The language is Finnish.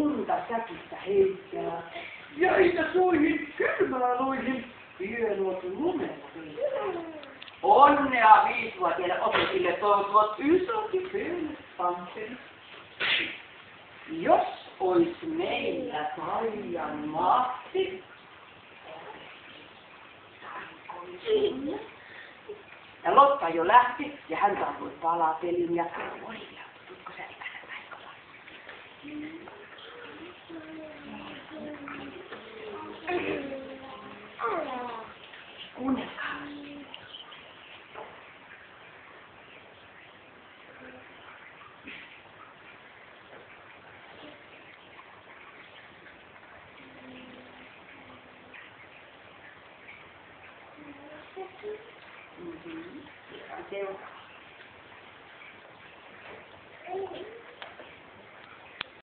lunta säkistä heittää. Jäitä suihin kylmäloihin, hienot lumet. Onnea 5-vuotiaille opetille toivottavat Ysaki Peli. Jos ois meillä Taian Matti. Ja Lotta jo lähti ja hän tahtoi palapelin ja Olivia, tutko sä vähän paikalla? Kuunnelkaa. Se on